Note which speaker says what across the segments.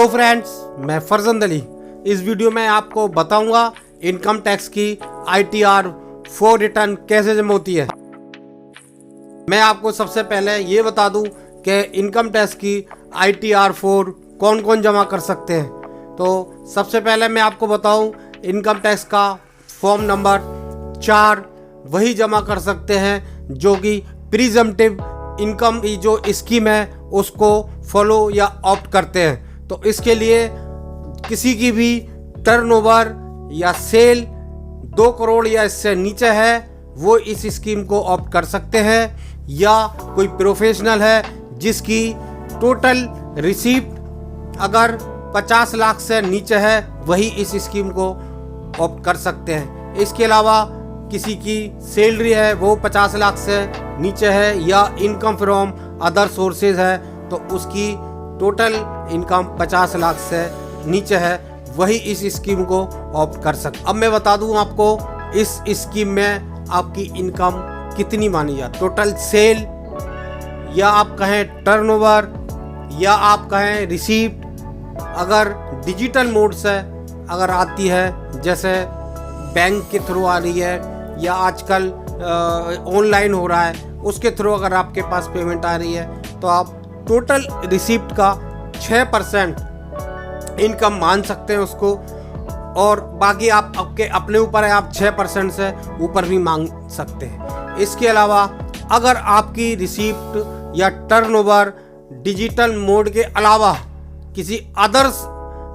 Speaker 1: Hello friends, मैं फरजंद अली। इस video में आपको बताऊंगा इनकम टैक्स की ITR 4 रिटर्न कैसे जमा होती है। मैं आपको सबसे पहले ये बता दूं कि इनकम टैक्स की ITR 4 कौन कौन जमा कर सकते हैं। तो सबसे पहले मैं आपको बताऊं, इनकम टैक्स का फॉर्म नंबर 4 वही जमा कर सकते हैं जो कि प्रीजम्पटिव इनकम की जो स्कीम है उसको फॉलो या ऑप्ट करते हैं। तो इसके लिए किसी की भी टर्नओवर या सेल 2 करोड़ या इससे नीचे है वो इस स्कीम को ऑप्ट कर सकते हैं, या कोई प्रोफेशनल है जिसकी टोटल रिसीप्ट अगर 50 लाख से नीचे है वही इस स्कीम को ऑप्ट कर सकते हैं। इसके अलावा किसी की सैलरी है वो 50 लाख से नीचे है या इनकम फ्रॉम अदर सोर्सेज है तो उसकी टोटल इनकम 50 लाख से नीचे है वही इस स्कीम को ऑप्ट कर सकते। अब मैं बता दूं आपको इस स्कीम में आपकी इनकम कितनी मानी जाती, टोटल सेल या आप कहें टर्नओवर या आप कहें रिसीप्ट। अगर डिजिटल मोड से अगर आती है, जैसे बैंक के थ्रू आ रही है या आजकल ऑनलाइन हो रहा है, उसके थ्रू अगर आपके पास पेमेंट आ रही है तो आप टोटल रिसीप्ट का 6% इनकम मान सकते हैं उसको, और बाकी आप आपके अपने ऊपर है, आप 6% से ऊपर भी मांग सकते हैं। इसके अलावा अगर आपकी रिसीप्ट या टर्नओवर डिजिटल मोड के अलावा किसी अदर्स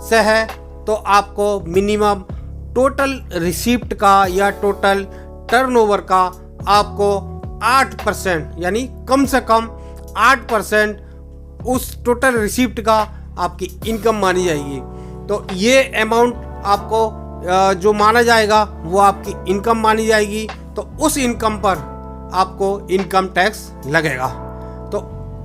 Speaker 1: से है तो आपको मिनिमम टोटल रिसीप्ट का या टोटल टर्नओवर का आपको 8% यानी कम से कम 8% उस टोटल रिसीप्ट का आपकी इनकम मानी जाएगी। तो ये अमाउंट आपको जो माना जाएगा वो आपकी इनकम मानी जाएगी, तो उस इनकम पर आपको इनकम टैक्स लगेगा। तो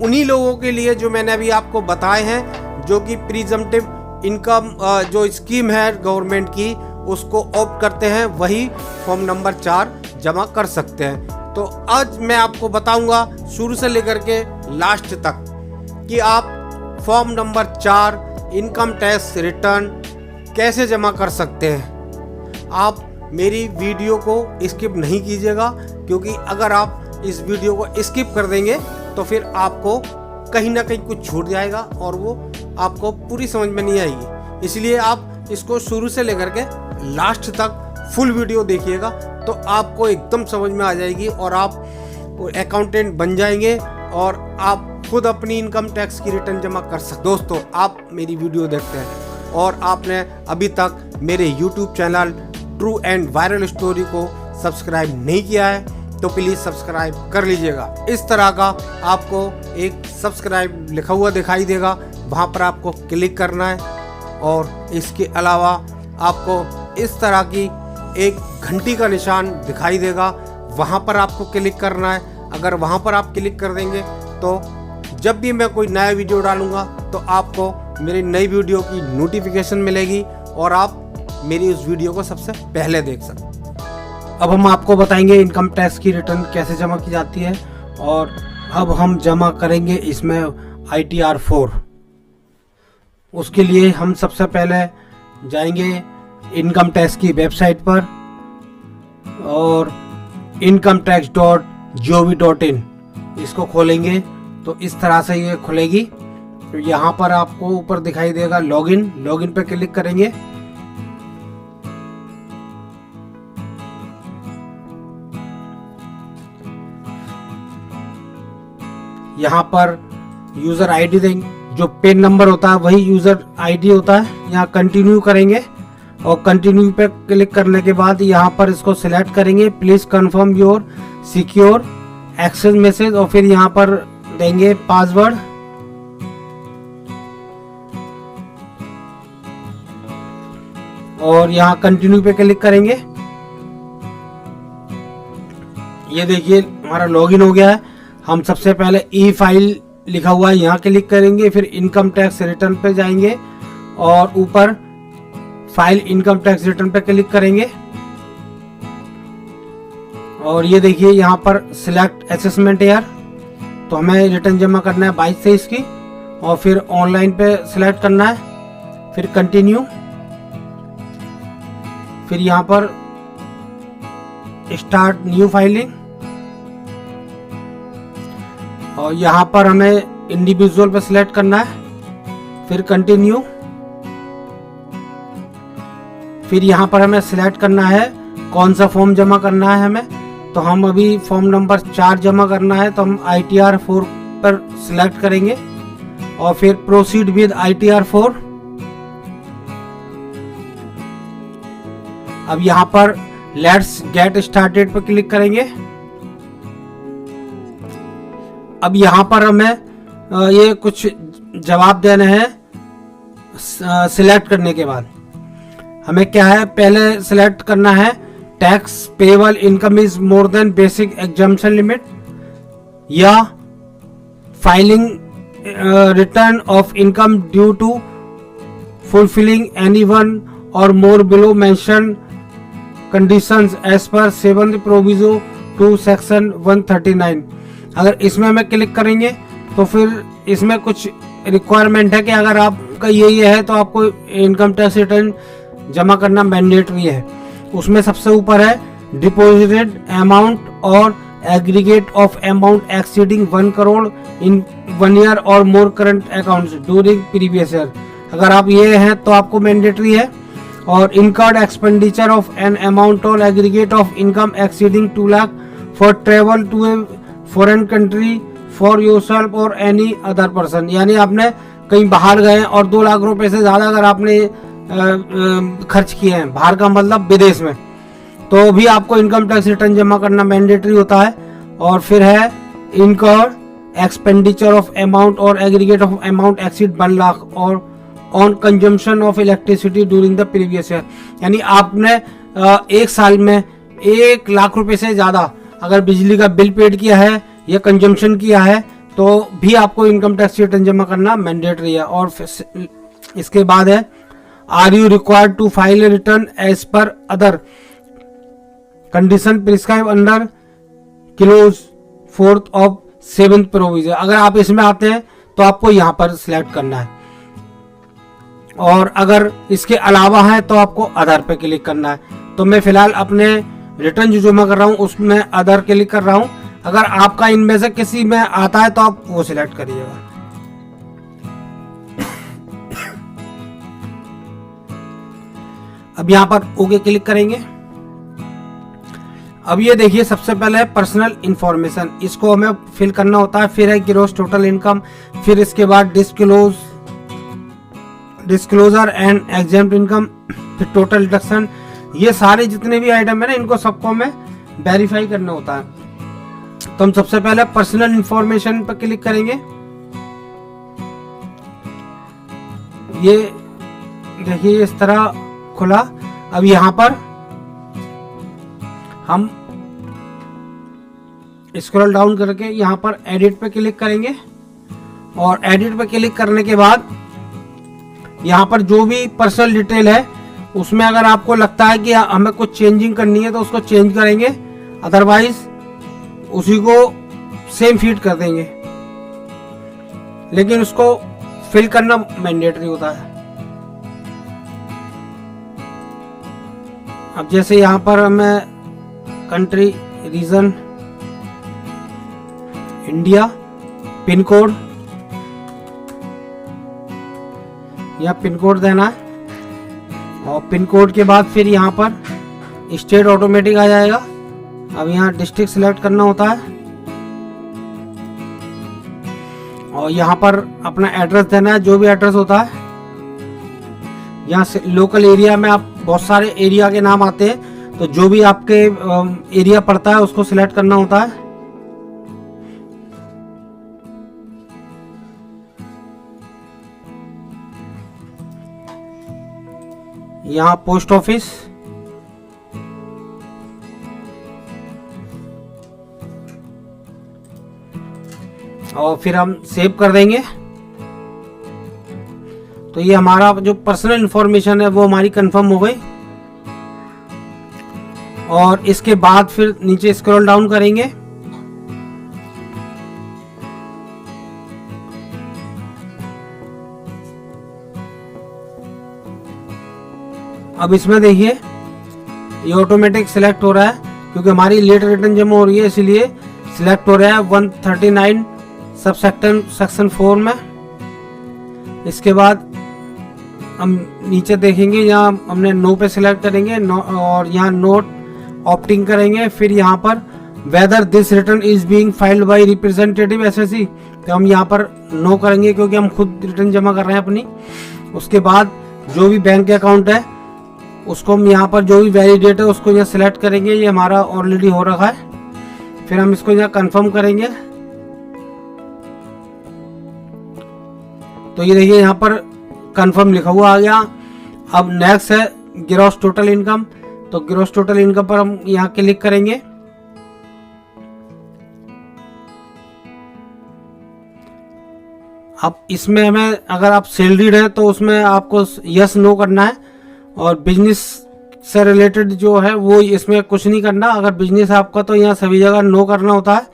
Speaker 1: उन्हीं लोगों के लिए जो मैंने अभी आपको बताए हैं जो कि प्रीजम्पटिव इनकम जो स्कीम है गवर्नमेंट की उसको ऑप्ट करते हैं, वही फॉर्म नंबर 4 जमा कर सकते हैं। तो आज मैं आपको बताऊंगा शुरू से लेकर के लास्ट तक कि आप form number 4 income tax return कैसे जमा कर सकते हैं। आप मेरी वीडियो को स्किप नहीं कीजिएगा, क्योंकि अगर आप इस वीडियो को स्किप कर देंगे तो फिर आपको कहीं ना कहीं कुछ छूट जाएगा और वो आपको पूरी समझ में नहीं आएगी। इसलिए आप इसको शुरू से लेकर के लास्ट तक फुल वीडियो देखिएगा तो आपको एकदम समझ में आ जाएगी और आप अकाउंटेंट बन जाएंगे और आप खुद अपनी इनकम टैक्स की रिटर्न जमा कर सकते। दोस्तों, आप मेरी वीडियो देखते हैं और आपने अभी तक मेरे YouTube channel true and viral story को सब्सक्राइब नहीं किया है तो प्लीज़ सब्सक्राइब कर लीजिएगा। इस तरह का आपको एक सब्सक्राइब लिखा हुआ दिखाई देगा, वहाँ पर आपको क्लिक करना है। और इसके अलावा आपको इस तरह की एक घंटी का निशान दिखाई देगा, वहाँ पर आपको क्लिक करना है। अगर वहाँ पर आप क्लिक कर देंगे तो जब भी मैं कोई नया वीडियो डालूंगा तो आपको मेरी नई वीडियो की नोटिफिकेशन मिलेगी और आप मेरी उस वीडियो को सबसे पहले देख सकते। अब हम आपको बताएंगे इनकम टैक्स की रिटर्न कैसे जमा की जाती है, और अब हम जमा करेंगे इसमें ITR 4। उसके लिए हम सबसे पहले जाएंगे इनकम टैक्स की वेबसाइट पर और incometax.gov.in इसको खोलेंगे तो इस तरह से ये खुलेगी। तो यहाँ पर आपको ऊपर दिखाई देगा लॉगिन पे क्लिक करेंगे। यहाँ पर यूजर आईडी देंगे, जो पेन नंबर होता है वही यूजर आईडी होता है। यहाँ कंटिन्यू करेंगे और कंटिन्यू पे क्लिक करने के बाद यहाँ पर इसको सिलेक्ट करेंगे, please confirm your secure access message, और फिर यहाँ पर देंगे पासवर्ड। और यहाँ कंटिन्यू पे क्लिक करेंगे। ये देखिए हमारा लॉगिन हो गया है। हम सबसे पहले ई फाइल लिखा हुआ है यहाँ क्लिक करेंगे, फिर इनकम टैक्स रिटर्न पे जाएंगे और ऊपर फाइल इनकम टैक्स रिटर्न पे क्लिक करेंगे। और ये देखिए यहाँ पर सिलेक्ट असेसमेंट ईयर, तो हमें रिटर्न जमा करना है 22-23 की, और फिर ऑनलाइन पे सिलेक्ट करना है फिर कंटिन्यू, फिर यहाँ पर स्टार्ट न्यू फाइलिंग, और यहाँ पर हमें इंडिविजुअल पे सिलेक्ट करना है, फिर कंटिन्यू, फिर यहाँ पर हमें सिलेक्ट करना है कौन सा फॉर्म जमा करना है हमें। तो हम अभी फॉर्म नंबर 4 जमा करना है, तो हम ITR 4 पर सिलेक्ट करेंगे और फिर प्रोसीड विद ITR 4। अब यहाँ पर लेट्स गेट स्टार्टेड पर क्लिक करेंगे। अब यहाँ पर हमें ये कुछ जवाब देने हैं सिलेक्ट करने के बाद। हमें क्या है, पहले सिलेक्ट करना है tax payable income is more than basic exemption limit, या filing return of income due to fulfilling any one or more below mention conditions as per 7th proviso to section 139। अगर इसमें हमें क्लिक करेंगे तो फिर इसमें कुछ रिक्वायरमेंट है कि अगर आपका ये है तो आपको इनकम टैक्स रिटर्न जमा करना मैंडेटरी है। उसमें सबसे ऊपर है deposited amount or aggregate of amount exceeding 1 crore in 1 year or more current accounts during previous year. अगर आप ये हैं तो आपको मैंडेटरी है। और incurred expenditure of an amount or aggregate of income exceeding 2 lakh for travel to a foreign country for yourself or any other person, यानी आपने कहीं बाहर गए और 2 लाख रुपए से ज़्यादा अगर आपने खर्च किए हैं, बाहर का मतलब विदेश में, तो भी आपको इनकम टैक्स रिटर्न जमा करना मैंडेटरी होता है। और फिर है incurred expenditure of amount or aggregate of amount exceed 1 lakh or on consumption of electricity during the previous year, यानी आपने एक साल में 1 लाख रुपए से ज़्यादा अगर बिजली का बिल पेड किया है या कंजम्पशन किया है तो भी आपको इनकम टैक्स रिटर्न जमा करना मैंडेटरी है। और इसके बाद है are you required to file a return as per other condition prescribe under clause 4th of 7th provision. अगर आप इसमें आते हैं तो आपको यहाँ पर सिलेक्ट करना है, और अगर इसके अलावा है तो आपको अदर पे क्लिक करना है। तो मैं फिलहाल अपने रिटर्न जो जमा कर रहा हूँ उसमें अदर क्लिक कर रहा हूँ। अगर आपका इनमें से किसी में आता है तो आप वो सिलेक्ट करिएगा। अब यहाँ पर ओके क्लिक करेंगे। अब ये देखिए सबसे पहले है पर्सनल इंफॉर्मेशन, इसको हमें फिल करना होता है। फिर है ग्रॉस टोटल इनकम, फिर इसके बाद डिस्क्लोजर एंड एग्जेम्प्ट इनकम, फिर टोटल डिडक्शन। ये सारे जितने भी आइटम है ना, इनको सबको हमें वेरीफाई करना होता है। तो हम सबसे पहले पर्सनल इंफॉर्मेशन पर क्लिक करेंगे। ये देखिए इस तरह खुला। अब यहाँ पर हम स्क्रॉल डाउन करके यहाँ पर एडिट पे क्लिक करेंगे, और एडिट पे क्लिक करने के बाद यहाँ पर जो भी पर्सनल डिटेल है उसमें अगर आपको लगता है कि हमें कुछ चेंजिंग करनी है तो उसको चेंज करेंगे, अदरवाइज उसी को सेम फीड कर देंगे, लेकिन उसको फिल करना मैंडेटरी होता है। अब जैसे यहाँ पर हमें country reason India, pin code या पिन कोड देना है, और पिन कोड के बाद फिर यहाँ पर स्टेट ऑटोमेटिक आ जाएगा। अब यहाँ डिस्ट्रिक्ट सिलेक्ट करना होता है, और यहाँ पर अपना एड्रेस देना है, जो भी एड्रेस होता है। यहाँ से लोकल एरिया में आप बहुत सारे एरिया के नाम आते हैं, तो जो भी आपके एरिया पड़ता है उसको सिलेक्ट करना होता है। यहाँ पोस्ट ऑफिस, और फिर हम सेव कर देंगे। तो ये हमारा जो पर्सनल इंफॉर्मेशन है वो हमारी कंफर्म हो गई। और इसके बाद फिर नीचे स्क्रॉल डाउन करेंगे, अब इसमें देखिए ये ऑटोमेटिक सिलेक्ट हो रहा है क्योंकि हमारी लेट रिटर्न जमा हो रही है, इसलिए सिलेक्ट हो रहा है 139 सब सेक्शन 4 में। इसके बाद हम नीचे देखेंगे, यहाँ हमने नो पे सिलेक्ट करेंगे और यहाँ नोट ऑप्टिंग करेंगे। फिर यहाँ पर whether this return is being filed by representative SSC, तो हम यहाँ पर नो करेंगे क्योंकि हम खुद रिटर्न जमा कर रहे हैं अपनी। उसके बाद जो भी बैंक अकाउंट है उसको हम यहाँ पर जो भी वैलिडेट है उसको यहाँ सिलेक्ट करेंगे, ये हमारा ऑलरेडी हो रखा है। फिर हम इसको यहाँ कंफर्म करेंगे। तो ये देखिए यहाँ पर कंफर्म लिखा हुआ आ गया। अब नेक्स्ट है ग्रॉस टोटल इनकम, तो ग्रॉस टोटल इनकम पर हम यहाँ क्लिक करेंगे। अब इसमें हमें, अगर आप सैलरीड हैं तो उसमें आपको यस नो करना है, और बिजनेस से रिलेटेड जो है वो इसमें कुछ नहीं करना। अगर बिजनेस आपका तो यहाँ सभी जगह नो करना होता है।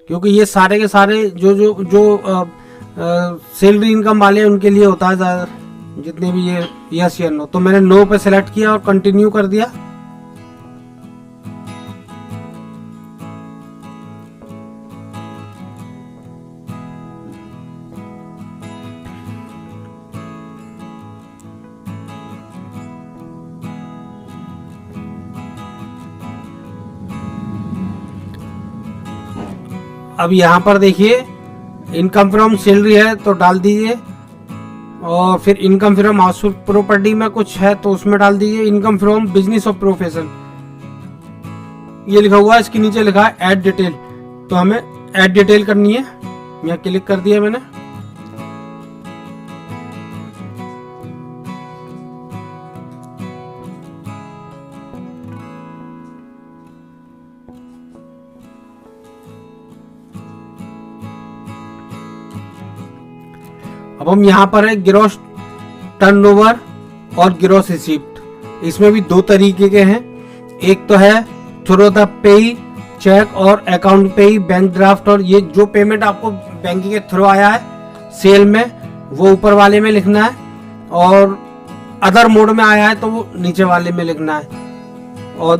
Speaker 1: क्योंकि ये सारे के सारे जो सैलरी इनकम वाले हैं उनके लिए होता है ज़्यादा, जितने भी ये यस या नो। तो मैंने नो पे सेलेक्ट किया और कंटिन्यू कर दिया। अब यहाँ पर देखिए इनकम फ्रॉम सैलरी है तो डाल दीजिए, और फिर इनकम फ्रॉम हाउसहोल्ड प्रॉपर्टी में कुछ है तो उसमें डाल दीजिए। इनकम फ्रॉम बिजनेस और प्रोफेशन ये लिखा हुआ है, इसके नीचे लिखा है ऐड डिटेल, तो हमें ऐड डिटेल करनी है। यहाँ क्लिक कर दिया मैंने। अब हम यहाँ पर है ग्रॉस टर्नओवर और ग्रॉस रिसीप्ट। इसमें भी दो तरीके के हैं, एक तो है थ्रू द पेई चेक और अकाउंट पेई बैंक ड्राफ्ट, और ये जो पेमेंट आपको बैंकिंग के थ्रू आया है सेल में वो ऊपर वाले में लिखना है, और अदर मोड में आया है तो वो नीचे वाले में लिखना है। और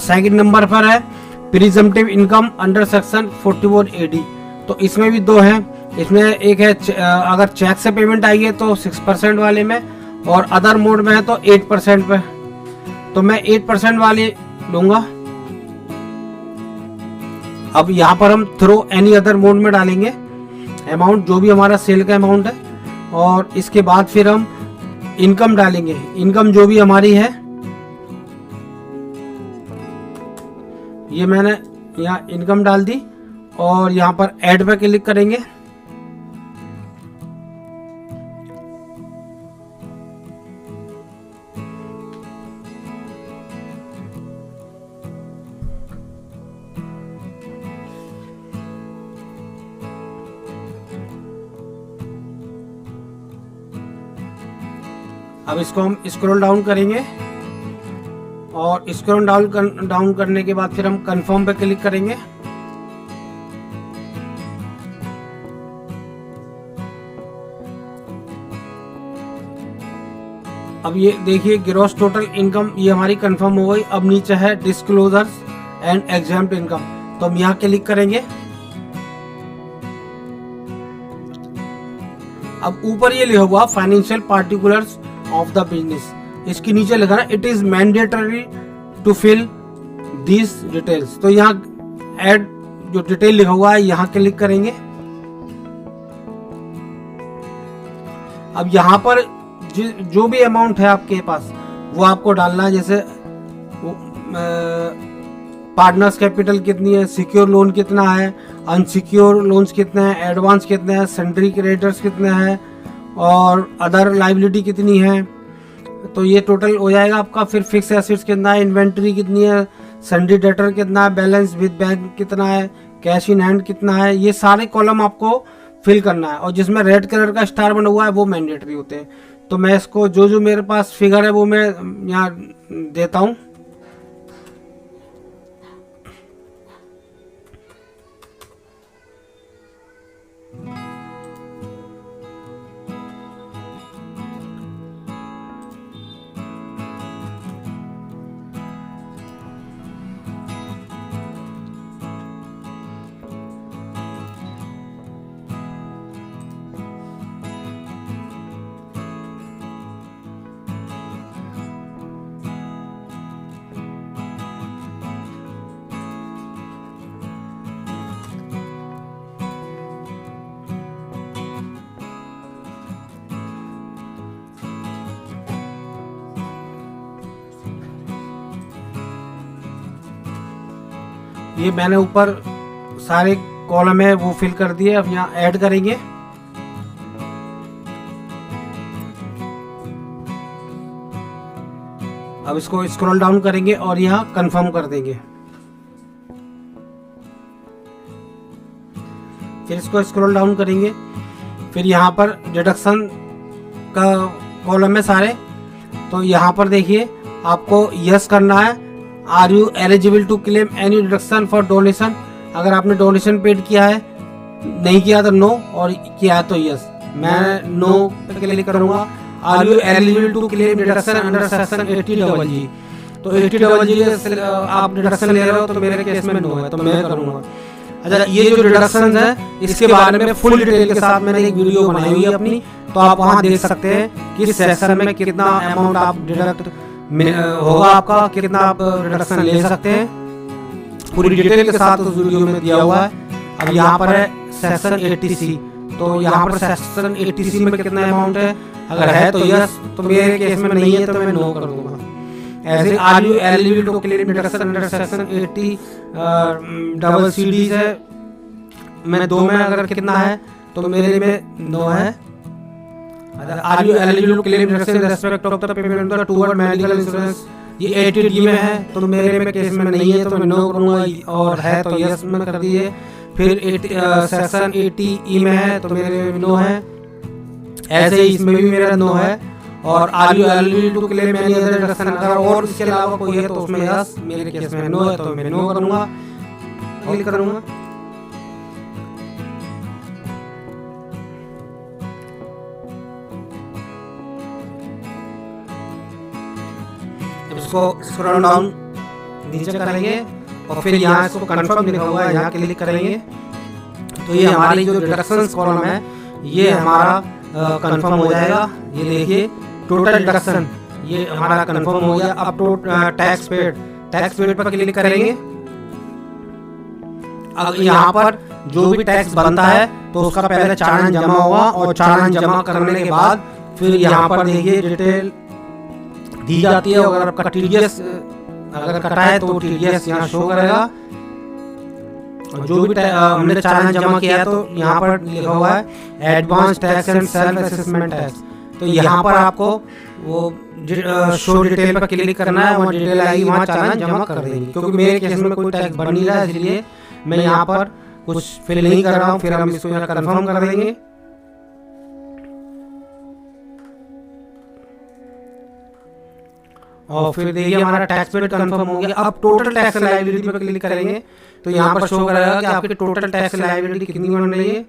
Speaker 1: सेकंड नंबर पर है presumptive income under section 44 AD, तो इसमें भी दो हैं। इसमें एक है अगर चेक से पेमेंट आई है तो 6% वाले में, और अदर मोड में है तो 8% पे, तो मैं 8% वाले लूंगा। अब यहाँ पर हम थ्रू एनी अदर मोड में डालेंगे अमाउंट, जो भी हमारा सेल का अमाउंट है, और इसके बाद फिर हम इनकम डालेंगे। इनकम जो भी हमारी है, ये मैंने यहाँ इनकम डाल दी, और यहाँ पर ऐड पे क्लिक करेंगे। अब इसको हम स्क्रॉल डाउन करेंगे, और स्क्रॉल डाउन करने के बाद फिर हम कंफर्म पे क्लिक करेंगे। अब ये देखिए ग्रॉस टोटल इनकम ये हमारी कंफर्म हो गई। अब नीचे है डिस्क्लोजर्स एंड एग्जाम्प्ट इनकम, तो हम यहाँ क्लिक करेंगे। अब ऊपर ये लिखा हुआ financial particulars of the business, इसके नीचे लिखा ना it is mandatory to fill these details, तो यहाँ ऐड जो डिटेल लिखा हुआ है यहाँ क्लिक करेंगे। अब यहाँ पर जो भी अमाउंट है आपके पास वो आपको डालना है, जैसे पार्टनर्स कैपिटल कितनी है, सिक्योर लोन कितना है, अनसिक्योर लोन्स कितने हैं, एडवांस कितने हैं, सन्ड्री क्रेडिटर्स कितने हैं, और अदर लाइबिलिटी कितनी है, तो ये टोटल हो जाएगा आपका। फिर फिक्स एसेट्स कितना है, इन्वेंट्री कितनी है, सन्ड्री डेटर कितना है, बैलेंस विद बैंक कितना है, कैश इन हैंड कितना है, ये सारे कॉलम आपको फिल करना है। और जिसमें रेड कलर का स्टार बना हुआ है वो मैंडेटरी होते हैं। तो मैं इसको जो मेरे पास फिगर है वो मैं यहाँ देता हूँ। ये मैंने ऊपर सारे कॉलम है वो फिल कर दिए। अब यहाँ ऐड करेंगे। अब इसको स्क्रॉल डाउन करेंगे और यहाँ कंफर्म कर देंगे। फिर इसको स्क्रॉल डाउन करेंगे। फिर यहाँ पर डिडक्शन का कॉलम है सारे, तो यहाँ पर देखिए आपको यस करना है। Are you eligible to claim any deduction for donation. अगर आपने डोनेशन पेड किया है, नहीं किया तो नो, और किया है तो यस। मैं नो पे क्लिक करूंगा। Are you eligible to claim deduction under section 80GG। तो 80GG आप डिडक्शन ले रहे हो, तो मेरे केस में नो है, तो मैं करूंगा। अच्छा, ये जो डिडक्शन है इसके बारे में फुल डिटेल के साथ मैंने एक वीडियो बनाई हुई है अपनी, तो आप वहां देख सकते हैं कि सेक्शन में कितना अमाउंट आप डिडक्ट होगा, आपका कितना आप डिडक्शन ले सकते हैं, पूरी डिटेल के साथ उस वीडियो में दिया हुआ है। अब यहाँ पर है सेक्शन 80C, तो यहाँ पर सेक्शन 80C में कितना अमाउंट है, अगर है तो यस, तो मेरे केस में नहीं है तो मैं नो कर दूंगा। ऐसे are you eligible to claim deduction under section 80CC है, मैं 2 में अगर कितना है तो मेरे में 9 है। Are you eligible to claim deduction respect of the payment toward medical insurance, ये 80D में है, तो मेरे में केस में नहीं है तो मैं नो करूंगा, और है तो यस में कर दिए। फिर सेक्शन 80E में है तो मेरे में नो है। ऐसे ही इसमें भी मेरा नो है। और are you eligible to claim any other deduction, अगर और इसके अलावा कोई है तो उसमें यस, मेरे केस में नो है तो मैं नो करूंगा, क्लिक करूंगा। इसको स्क्रॉल डाउन नीचे करेंगे और फिर यहाँ इसको कंफर्म लिखा हुआ है, यहाँ क्लिक करेंगे। तो ये हमारी जो डिडक्शंस कॉलम है ये हमारा कंफर्म हो जाएगा। ये देखिए टोटल डिडक्शन ये हमारा कंफर्म हो गया। अब तो टैक्स पेड पर क्लिक करेंगे। अब यहाँ पर जो भी टैक्स बनता है तो उसका पहले चालान जमा होगा, और चालान जमा करने के बाद फिर यहाँ पर देखिए डिटेल दी जाती है। अगर आपका TDS अगर कटा है तो TDS यहाँ शो करेगा, और जो भी हमने चालान जमा किया है तो यहाँ पर लिखा हुआ है advance tax and self assessment tax. तो यहाँ पर आपको वो शो डिटेल पर क्लिक करना है, वहाँ डिटेल आएगी, वहाँ चालान जमा कर देंगे। क्योंकि मेरे केस में कोई टैक्स बन नहीं रहा है, इसलिए मैं यहाँ पर कुछ फिल नहीं कर रहा हूँ। फिर हम इसको यहाँ कंफर्म कर देंगे। और फिर देखिए हमारा टैक्स पेड कंफर्म हो गया। अब टोटल टैक्स लायबिलिटी पर क्लिक करेंगे तो यहाँ पर शो करेगा कि आपकी टोटल टैक्स लायबिलिटी कितनी बन रही है।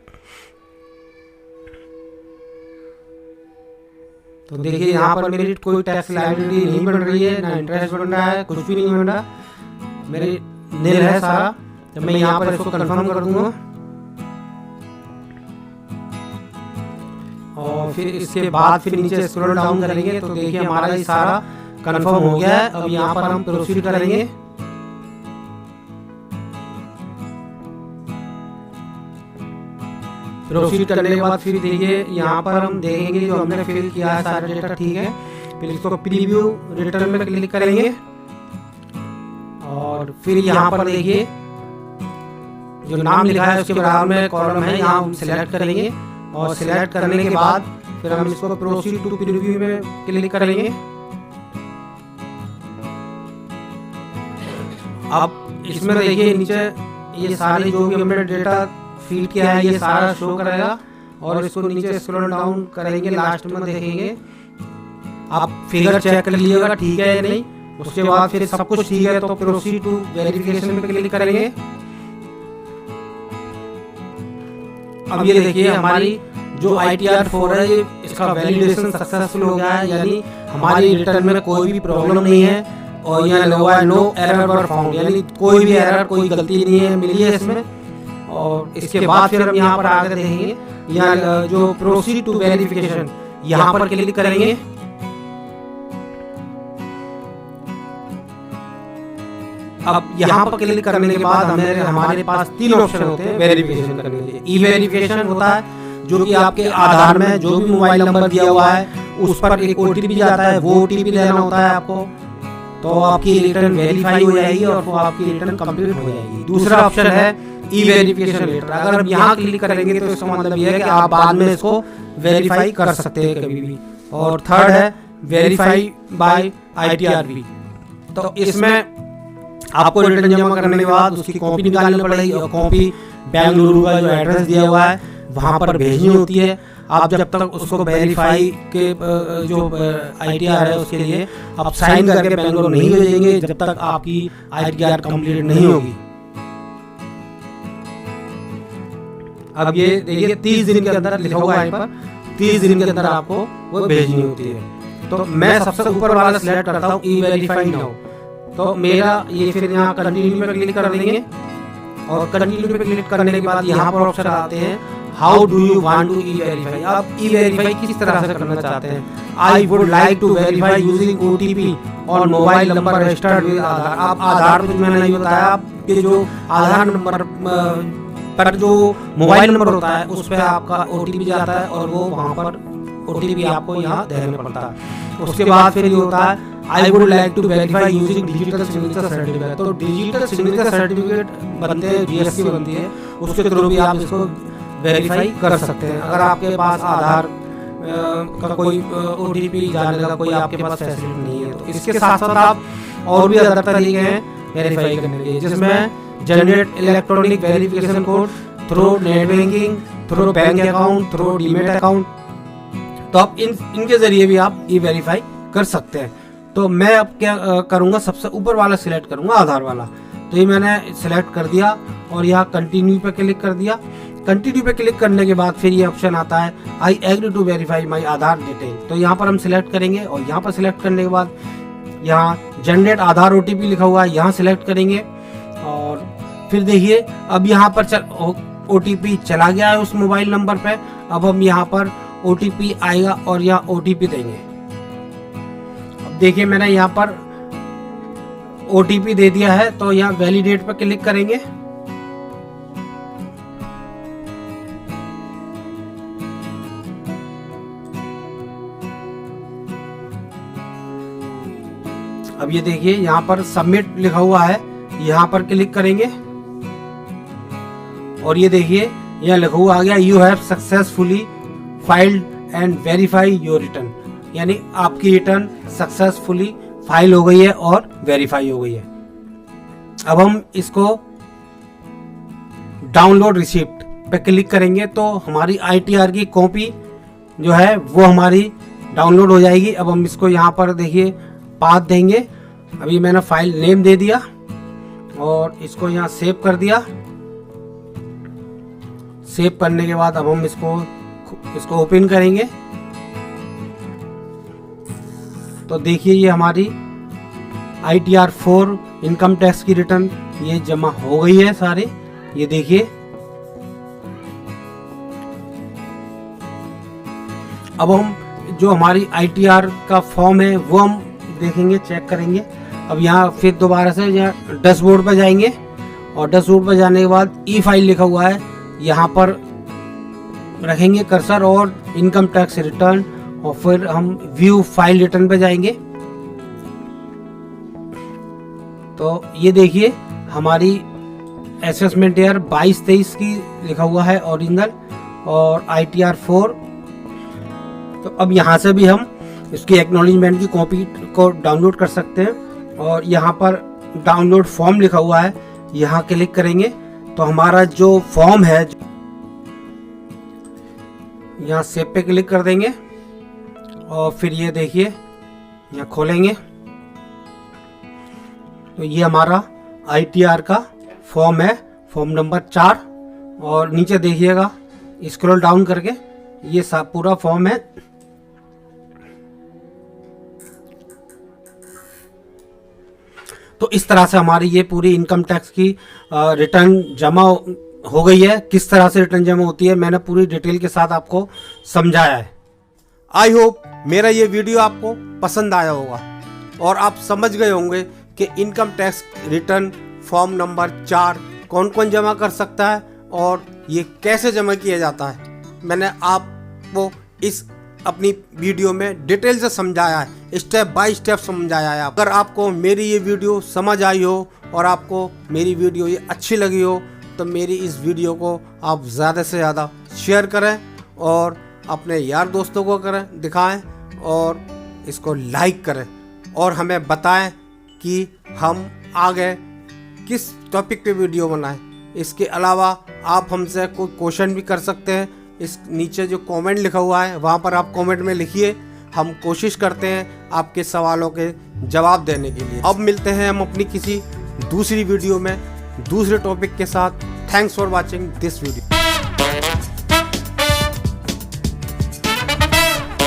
Speaker 1: तो देखिए यहाँ पर मेरी कोई टैक्स लायबिलिटी नहीं बन रही है, ना इंटरेस्ट बन रहा है, कुछ भी नहीं बन रहा, मेरी नील है सारा। तो मैं यहाँ पर इसको कंफर्म कर दूंगा। और फिर इसके बाद फिर नीचे स्क्रॉल डाउन करेंगे तो देखिए हमारा ये सारा कंफर्म हो गया है। अब यहाँ पर हम प्रोसीड करेंगे। प्रोसीड करने के बाद फिर देखिए यहाँ पर हम देखेंगे जो हमने फिल किया है सारा डेटा ठीक है। फिर इसको प्रीव्यू रिटर्न में क्लिक करेंगे और फिर यहाँ पर देखिए जो नाम लिखा है उसके बराबर में कॉलम है, यहाँ हम सिलेक्ट करेंगे। और सिलेक्ट करने के बाद फिर हम इसको प्रोसीड टू प्रीव्यू में क्लिक करेंगे। अब इसमें देखिए नीचे ये सारे जो भी हमने डेटा फीड किया है ये सारा शो करेगा। और इसको नीचे स्क्रॉल डाउन करेंगे, लास्ट में देखेंगे। आप फिगर चेक कर लीजिएगा ठीक है या नहीं। उसके बाद फिर सब कुछ ठीक है तो प्रोसीड टू वेरिफिकेशन में क्लिक करेंगे। अब ये देखिए हमारी जो ITR 4 है ये इसका वैलिडेशन सक्सेसफुल हो गया है, यानी हमारी रिटर्न में कोई भी प्रॉब्लम नहीं है। और यहाँ लिखा है नो एरर वर फाउंड, यानी कोई भी एरर कोई गलती नहीं है मिली है इसमें। और इसके बाद फिर हम यहाँ पर आकर देखेंगे, यहाँ जो प्रोसीड टू वेरिफिकेशन यहाँ पर क्लिक करेंगे। अब यहाँ पर क्लिक करने के बाद हमारे पास 3 ऑप्शन होते हैं वेरिफिकेशन करने के लिए। ई वेरिफिकेशन होता है जो कि आपके आधार में जो भी मोबाइल नंबर दिया हुआ है उस पर एक OTP जाता है, वो OTP देना होता है आपको। तो आपकी रिटर्न वेरीफाई हो जाएगी और वो आपकी रिटर्न कंप्लीट हो जाएगी। दूसरा ऑप्शन है ई वेरिफिकेशन लेटर। अगर हम यहाँ क्लिक करेंगे तो इसका मतलब ये है कि आप बाद में इसको वेरीफाई कर सकते हैं कभी भी। और थर्ड है वेरीफाई बाय ITRV। तो इसमें आपको रिटर्न जमा करने के बाद उसकी कॉपी निकालनी पड़ेगी और कॉपी बेंगलुरु का जो एड्रेस दिया हुआ है वहाँ पर भेजनी होती है। आप जब तक उसको वेरीफाई के जो ITR है उसके लिए आप साइन करके बेंगलुरु नहीं भेजेंगे जब तक आपकी ITR कंप्लीट नहीं होगी। अब ये देखिए 30 दिन के अंदर लिखा हुआ है, पर 30 दिन के अंदर आपको वो भेजनी होती है। तो मैं सबसे ऊपर वाला सिलेक्ट करता हूँ ई वेरीफाई नाउ। तो मेरा ये फिर यहाँ कंटिन्यू पे क्लिक कर देंगे और कंटिन्यू पे क्लिक करने के बाद यहाँ पर ऑप्शन आते हैं how do you want to e verify. आप ई वेरीफाई किस तरह से करना चाहते हैं? I would like to verify using OTP और mobile number registered with Aadhaar. आप आधार पे मैंने नहीं बताया, आपके जो आधार नंबर पर जो मोबाइल नंबर होता है उस पर आपका OTP जाता है और वो वहाँ पर OTP आपको यहाँ देना पड़ता है। उसके बाद फिर ये होता है I would like to verify using digital signature certificate. तो डिजिटल सिग्नेचर सर्टिफिकेट बनते हैं, DSC बनती है, उसके थ्रू भी आप इसको वेरीफाई कर सकते हैं। अगर आपके पास आधार का कोई OTP जाने का कोई आपके पास फैसिलिटी नहीं है तो इसके साथ साथ आप और भी अदर तरीके हैं वेरीफाई करने के, जिसमें generate electronic verification code through net banking, through bank account, through demat account. तो आप इनके जरिए भी आप ई वेरीफाई कर सकते हैं। तो मैं अब क्या करूँगा, सबसे ऊपर वाला सिलेक्ट करूँगा, आधार वाला। तो ये मैंने सिलेक्ट कर दिया और यहाँ कंटिन्यू पे क्लिक कर दिया। कंटिन्यू पे क्लिक करने के बाद फिर ये ऑप्शन आता है I agree to verify my Aadhaar detail. तो यहाँ पर हम सिलेक्ट करेंगे और यहाँ पर सिलेक्ट करने के बाद यहाँ जनरेट आधार OTP लिखा हुआ है, यहाँ सिलेक्ट करेंगे और फिर देखिए अब यहाँ पर OTP चला गया है उस मोबाइल नंबर पे। अब हम यहाँ पर OTP आएगा और यहाँ OTP देंगे। अब देखिए मैंने यहाँ पर OTP दे दिया है, तो यहाँ वैलिडेट पर क्लिक करेंगे। अब ये देखिए यहाँ पर सबमिट लिखा हुआ है, यहाँ पर क्लिक करेंगे और ये देखिए यहाँ लिखा हुआ आ गया you have successfully filed and verify your return. यानी आपकी रिटर्न सक्सेसफुली फाइल हो गई है और वेरीफाई हो गई है। अब हम इसको डाउनलोड रिसिप्ट पे क्लिक करेंगे तो हमारी ITR की कॉपी जो है वो हमारी डाउनलोड हो जाएगी। अब हम इसको यहाँ पर देखिए पाथ देंगे। अभी मैंने फाइल नेम दे दिया और इसको यहाँ सेव कर दिया। सेव करने के बाद अब हम इसको ओपन करेंगे तो देखिए ये हमारी ITR 4 इनकम टैक्स की रिटर्न ये जमा हो गई है सारे। ये देखिए अब हम जो हमारी ITR का फॉर्म है वो हम देखेंगे, चेक करेंगे। अब यहाँ फिर दोबारा से यहाँ डैशबोर्ड पर जाएंगे और डैशबोर्ड पर जाने के बाद ई फाइल लिखा हुआ है, यहाँ पर रखेंगे कर्सर और इनकम टैक्स रिटर्न और फिर हम व्यू फाइल रिटर्न पे जाएंगे। तो ये देखिए हमारी असेसमेंट ईयर 22-23 की लिखा हुआ है ओरिजिनल और ITR 4। तो अब यहाँ से भी हम इसकी एक्नॉलेजमेंट की कॉपी को डाउनलोड कर सकते हैं और यहाँ पर डाउनलोड फॉर्म लिखा हुआ है, यहाँ क्लिक करेंगे तो हमारा जो फॉर्म है यहाँ सेव पे क्लिक कर देंगे और फिर ये देखिए यहाँ खोलेंगे तो ये हमारा ITR का फॉर्म है, फॉर्म नंबर 4। और नीचे देखिएगा स्क्रॉल डाउन करके ये पूरा फॉर्म है। तो इस तरह से हमारी ये पूरी इनकम टैक्स की रिटर्न जमा हो गई है। किस तरह से रिटर्न जमा होती है मैंने पूरी डिटेल के साथ आपको समझाया है। आई होप मेरा ये वीडियो आपको पसंद आया होगा और आप समझ गए होंगे कि income tax return form number 4 कौन कौन जमा कर सकता है और ये कैसे जमा किया जाता है। मैंने आपको इस अपनी वीडियो में डिटेल से समझाया है, स्टेप बाय स्टेप समझाया है। अगर आपको मेरी ये वीडियो समझ आई हो और आपको मेरी वीडियो ये अच्छी लगी हो तो मेरी इस वीडियो को आप ज़्यादा से ज़्यादा शेयर करें और अपने यार दोस्तों को करें, दिखाएं और इसको लाइक करें और हमें बताएं कि हम आगे किस टॉपिक पे वीडियो बनाएं। इसके अलावा आप हमसे कोई क्वेश्चन भी कर सकते हैं। इस नीचे जो कमेंट लिखा हुआ है वहाँ पर आप कमेंट में लिखिए, हम कोशिश करते हैं आपके सवालों के जवाब देने के लिए। अब मिलते हैं हम अपनी किसी दूसरी वीडियो में दूसरे टॉपिक के साथ। Thanks for watching this video.